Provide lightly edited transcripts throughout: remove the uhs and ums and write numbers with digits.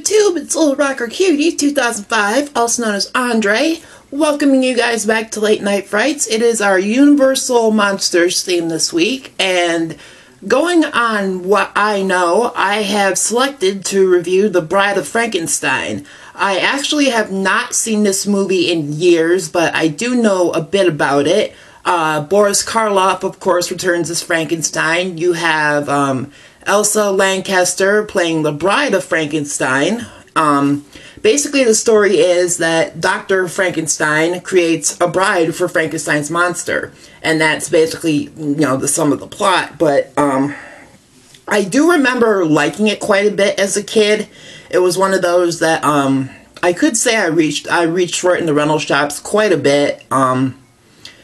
YouTube, it's Little Rocker Cutie 2005, also known as Andre, welcoming you guys back to Late Night Frights. It is our Universal Monsters theme this week, and going on what I know, I have selected to review The Bride of Frankenstein. I actually have not seen this movie in years, but I do know a bit about it. Boris Karloff, of course, returns as Frankenstein. You have Elsa Lanchester playing the Bride of Frankenstein. Basically, the story is that Dr. Frankenstein creates a bride for Frankenstein's monster. And that's basically, the sum of the plot. But I do remember liking it quite a bit as a kid. It was one of those that I could say I reached for it in the rental shops quite a bit.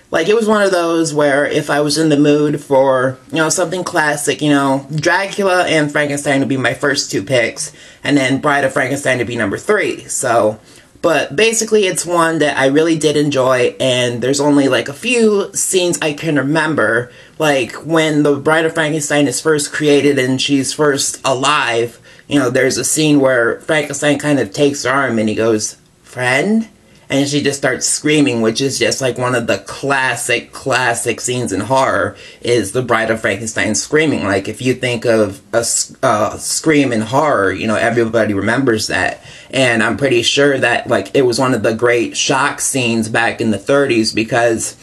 Like, it was one of those where if I was in the mood for, something classic, Dracula and Frankenstein would be my first two picks, and then Bride of Frankenstein to be number 3. So, but basically it's one that I really did enjoy, and there's only like a few scenes I can remember, like when the Bride of Frankenstein is first created and she's first alive, there's a scene where Frankenstein kind of takes her arm and he goes, "Friend?" And she just starts screaming, which is just like one of the classic scenes in horror, is the Bride of Frankenstein screaming. Like, if you think of a scream in horror, everybody remembers that. And I'm pretty sure that, like, it was one of the great shock scenes back in the 30s because,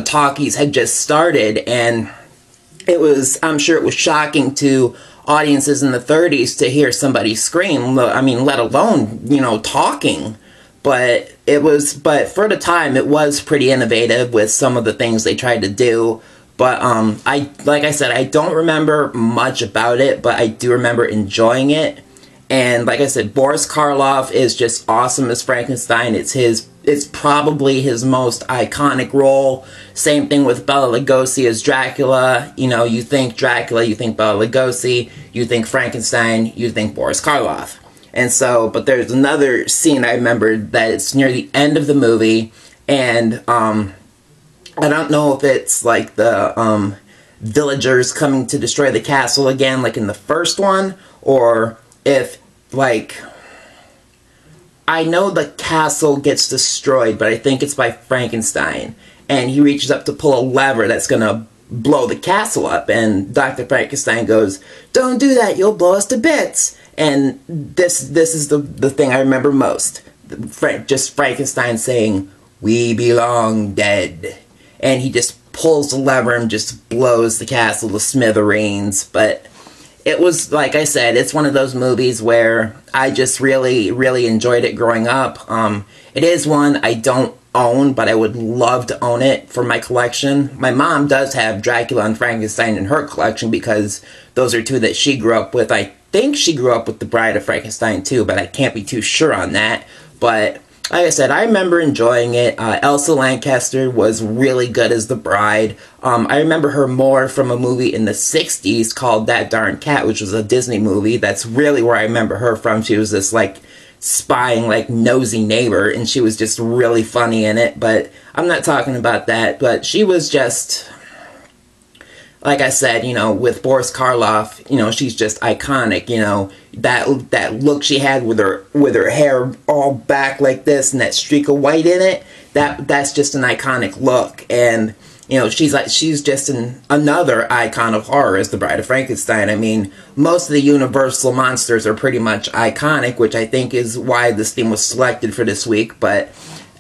talkies had just started, and I'm sure it was shocking to audiences in the 30s to hear somebody scream. I mean, let alone, talking. But for the time, it was pretty innovative with some of the things they tried to do. But, like I said, I don't remember much about it, but I do remember enjoying it. And like I said, Boris Karloff is just awesome as Frankenstein. It's probably his most iconic role. Same thing with Bela Lugosi as Dracula. You think Dracula, you think Bela Lugosi, you think Frankenstein, you think Boris Karloff. And so, but there's another scene I remembered that it's near the end of the movie, and I don't know if it's like the villagers coming to destroy the castle again, like in the first one, or if, like, I know the castle gets destroyed, but I think it's by Frankenstein, and he reaches up to pull a lever that's gonna blow the castle up, and Dr. Frankenstein goes, "Don't do that, you'll blow us to bits." And this is the thing I remember most. Just Frankenstein saying, "We belong dead." And he just pulls the lever and just blows the castle to smithereens. But it was, like I said, it's one of those movies where I just really, really enjoyed it growing up. It is one I don't own, but I would love to own it for my collection. My mom does have Dracula and Frankenstein in her collection because those are two that she grew up with. I think she grew up with The Bride of Frankenstein too, but I can't be too sure on that. But like I said, I remember enjoying it. Elsa Lanchester was really good as the bride. I remember her more from a movie in the 60s called That Darn Cat, which was a Disney movie. That's really where I remember her from. She was this, like, spying, like, nosy neighbor, and she was just really funny in it. But I'm not talking about that. But she was just, like I said, with Boris Karloff, she's just iconic. That look she had with her hair all back like this and that streak of white in it, that's just an iconic look. And she's just another icon of horror as the Bride of Frankenstein. I mean, most of the Universal monsters are pretty much iconic, which I think is why this theme was selected for this week. But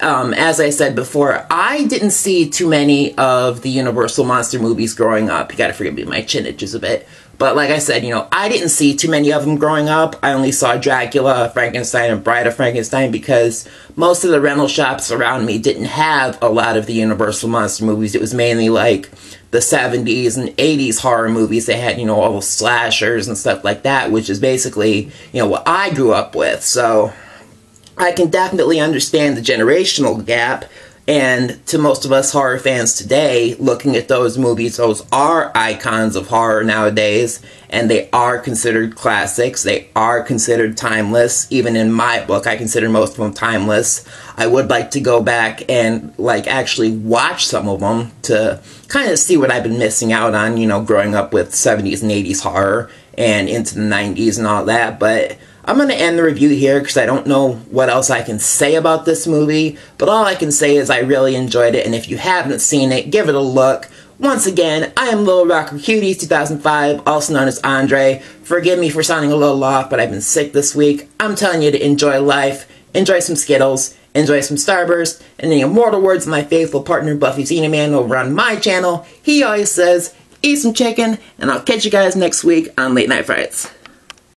as I said before, I didn't see too many of the Universal monster movies growing up. You gotta forgive me, my chin itches a bit. But like I said, I didn't see too many of them growing up. I only saw Dracula, Frankenstein, and Bride of Frankenstein because most of the rental shops around me didn't have a lot of the Universal monster movies. It was mainly like the 70s and 80s horror movies. They had, all the slashers and stuff like that, which is basically, what I grew up with. So I can definitely understand the generational gap, and to most of us horror fans today, looking at those movies, those are icons of horror nowadays, and they are considered classics. They are considered timeless. Even in my book, I consider most of them timeless. I would like to go back and, like, actually watch some of them to kind of see what I've been missing out on, growing up with 70s and 80s horror and into the 90s and all that. But I'm going to end the review here because I don't know what else I can say about this movie, but all I can say is I really enjoyed it, and if you haven't seen it, give it a look. Once again, I am Little Rocker Cuties 2005, also known as Andre. Forgive me for sounding a little off, but I've been sick this week. I'm telling you to enjoy life, enjoy some Skittles, enjoy some Starburst, and in the immortal words of my faithful partner Buffy Xenaman over on my channel, he always says, eat some chicken, and I'll catch you guys next week on Late Night Frights.